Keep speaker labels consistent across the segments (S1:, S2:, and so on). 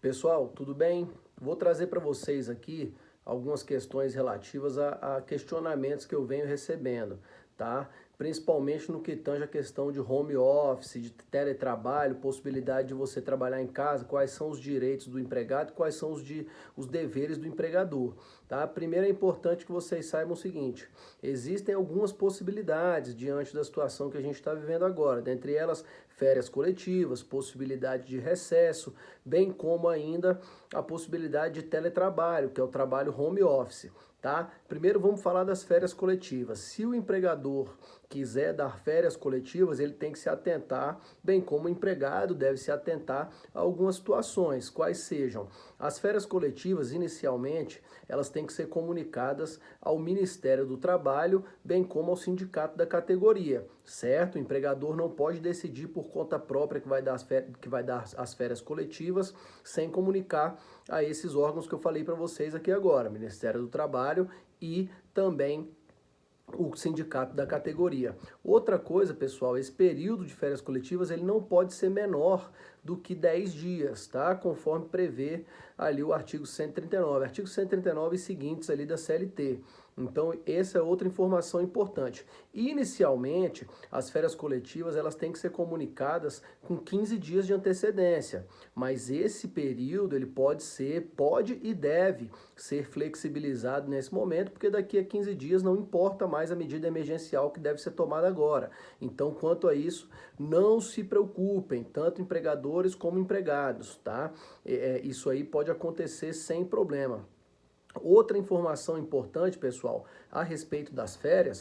S1: Pessoal, tudo bem? Vou trazer para vocês aqui algumas questões relativas a questionamentos que eu venho recebendo, tá? Principalmente no que tange a questão de home office, de teletrabalho, possibilidade de você trabalhar em casa, quais são os direitos do empregado, quais são os deveres do empregador, tá? Primeiro é importante que vocês saibam o seguinte: existem algumas possibilidades diante da situação que a gente está vivendo agora, dentre elas férias coletivas, possibilidade de recesso, bem como ainda a possibilidade de teletrabalho, que é o trabalho home office, tá? Primeiro vamos falar das férias coletivas. Se o empregador quiser dar férias coletivas, ele tem que se atentar, bem como o empregado deve se atentar a algumas situações, quais sejam as férias coletivas. Inicialmente, elas têm que ser comunicadas ao Ministério do Trabalho, bem como ao sindicato da categoria, certo? O empregador não pode decidir por conta própria que vai dar as férias coletivas sem comunicar a esses órgãos que eu falei para vocês aqui agora, Ministério do Trabalho e também o sindicato da categoria. Outra coisa, pessoal, esse período de férias coletivas ele não pode ser menor do que 10 dias, tá? Conforme prevê ali o artigo 139, artigo 139 e seguintes ali da CLT. Então, essa é outra informação importante. Inicialmente, as férias coletivas elas têm que ser comunicadas com 15 dias de antecedência, mas esse período ele pode e deve ser flexibilizado nesse momento, porque daqui a 15 dias não importa mais a medida emergencial que deve ser tomada agora. Então, quanto a isso, não se preocupem, tanto empregadores como empregados, tá? Isso aí pode acontecer sem problema. Outra informação importante, pessoal, a respeito das férias,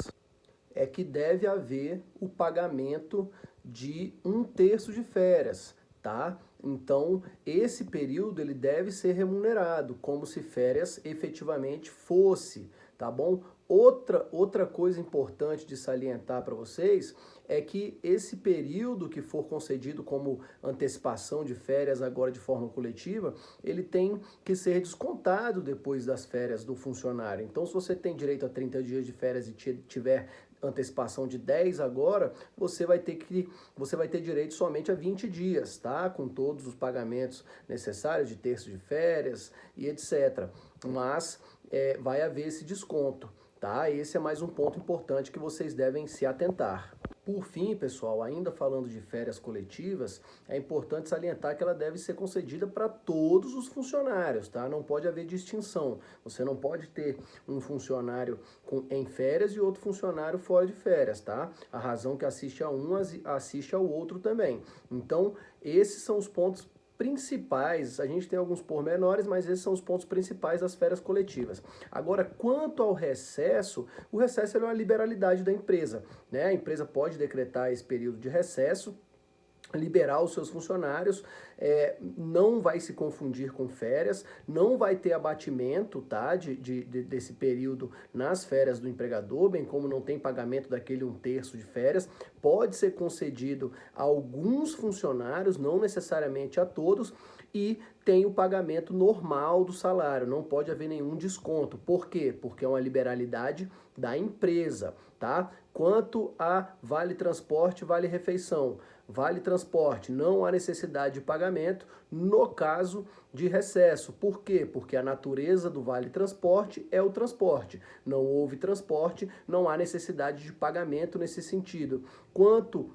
S1: é que deve haver o pagamento de 1/3 de férias, tá? Então, esse período ele deve ser remunerado, como se férias efetivamente fosse, tá bom? Outra coisa importante de salientar para vocês é que esse período que for concedido como antecipação de férias agora de forma coletiva, ele tem que ser descontado depois das férias do funcionário. Então, se você tem direito a 30 dias de férias e tiver antecipação de 10 agora, você vai ter direito somente a 20 dias, tá? Com todos os pagamentos necessários de terço de férias e etc. Mas vai haver esse desconto, tá? Esse é mais um ponto importante que vocês devem se atentar. Por fim, pessoal, ainda falando de férias coletivas, é importante salientar que ela deve ser concedida para todos os funcionários, tá? Não pode haver distinção. Você não pode ter um funcionário em férias e outro funcionário fora de férias, tá? A razão que assiste a um, assiste ao outro também. Então, esses são os pontos principais. A gente tem alguns pormenores, mas esses são os pontos principais das férias coletivas. Agora, quanto ao recesso, o recesso é uma liberalidade da empresa, né? A empresa pode decretar esse período de recesso, liberar os seus funcionários, não vai se confundir com férias, não vai ter abatimento, tá, desse período nas férias do empregador, bem como não tem pagamento daquele 1/3 de férias, pode ser concedido a alguns funcionários, não necessariamente a todos, e tem o pagamento normal do salário, não pode haver nenhum desconto. Por quê? Porque é uma liberalidade da empresa, tá? Quanto a vale transporte, vale refeição. Vale transporte, não há necessidade de pagamento no caso de recesso. Por quê? Porque a natureza do vale transporte é o transporte. Não houve transporte, não há necessidade de pagamento nesse sentido. Quanto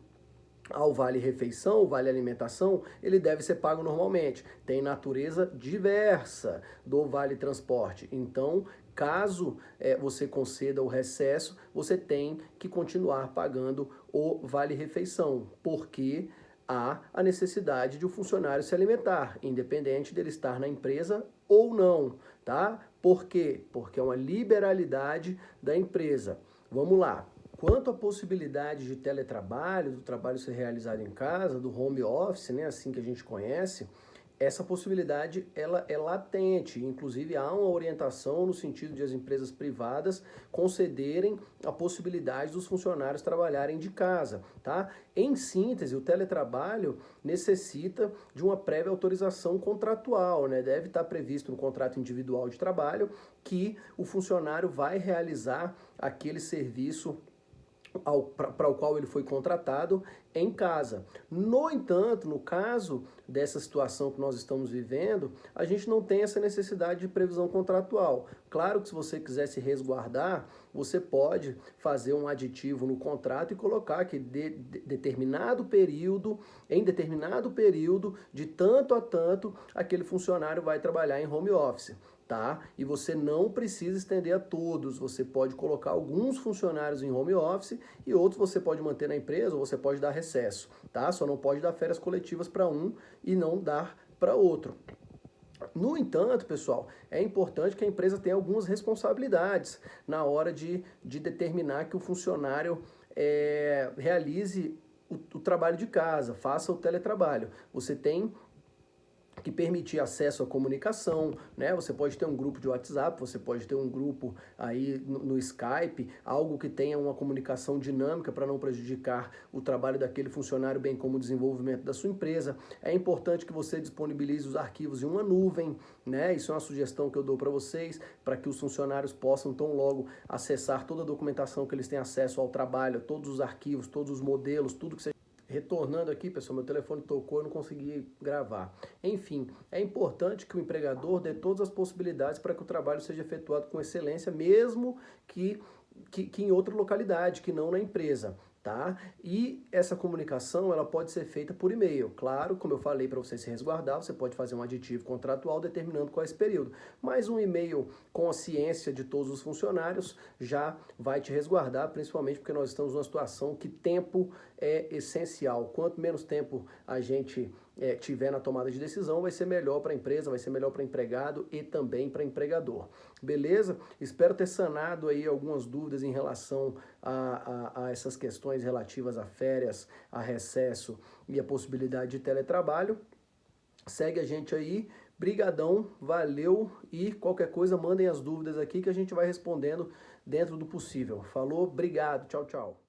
S1: ao vale refeição, o vale alimentação, ele deve ser pago normalmente. Tem natureza diversa do vale transporte. Então, caso você conceda o recesso, você tem que continuar pagando o vale refeição, porque há a necessidade de o funcionário se alimentar, independente dele estar na empresa ou não, tá? Por quê? Porque é uma liberalidade da empresa. Vamos lá. Quanto à possibilidade de teletrabalho, do trabalho ser realizado em casa, do home office, né, assim que a gente conhece, essa possibilidade ela é latente. Inclusive há uma orientação no sentido de as empresas privadas concederem a possibilidade dos funcionários trabalharem de casa, tá? Em síntese, o teletrabalho necessita de uma prévia autorização contratual, né? Deve estar previsto no contrato individual de trabalho que o funcionário vai realizar aquele serviço para o qual ele foi contratado em casa. No entanto, no caso dessa situação que nós estamos vivendo, a gente não tem essa necessidade de previsão contratual. Claro que se você quiser se resguardar, você pode fazer um aditivo no contrato e colocar que em determinado período, de tanto a tanto, aquele funcionário vai trabalhar em home office. Tá? E você não precisa estender a todos, você pode colocar alguns funcionários em home office e outros você pode manter na empresa ou você pode dar recesso, tá? Só não pode dar férias coletivas para um e não dar para outro. No entanto, pessoal, é importante que a empresa tenha algumas responsabilidades na hora de determinar que o funcionário realize o trabalho de casa, faça o teletrabalho. Você tem que permitir acesso à comunicação, né? Você pode ter um grupo de WhatsApp, você pode ter um grupo aí no Skype, algo que tenha uma comunicação dinâmica para não prejudicar o trabalho daquele funcionário, bem como o desenvolvimento da sua empresa. É importante que você disponibilize os arquivos em uma nuvem, né? Isso é uma sugestão que eu dou para vocês, para que os funcionários possam tão logo acessar toda a documentação que eles têm acesso ao trabalho, todos os arquivos, todos os modelos, tudo que você... Retornando aqui, pessoal, meu telefone tocou, eu não consegui gravar. Enfim, é importante que o empregador dê todas as possibilidades para que o trabalho seja efetuado com excelência, mesmo que em outra localidade, que não na empresa. Tá? E essa comunicação ela pode ser feita por e-mail. Claro, como eu falei, para você se resguardar, você pode fazer um aditivo contratual determinando qual é esse período. Mas um e-mail com a ciência de todos os funcionários já vai te resguardar, principalmente porque nós estamos numa situação que tempo é essencial. Quanto menos tempo a gente tiver na tomada de decisão, vai ser melhor para a empresa, vai ser melhor para o empregado e também para o empregador. Beleza? Espero ter sanado aí algumas dúvidas em relação a essas questões relativas a férias, a recesso e a possibilidade de teletrabalho. Segue a gente aí, brigadão, valeu e qualquer coisa mandem as dúvidas aqui que a gente vai respondendo dentro do possível. Falou, obrigado, tchau, tchau.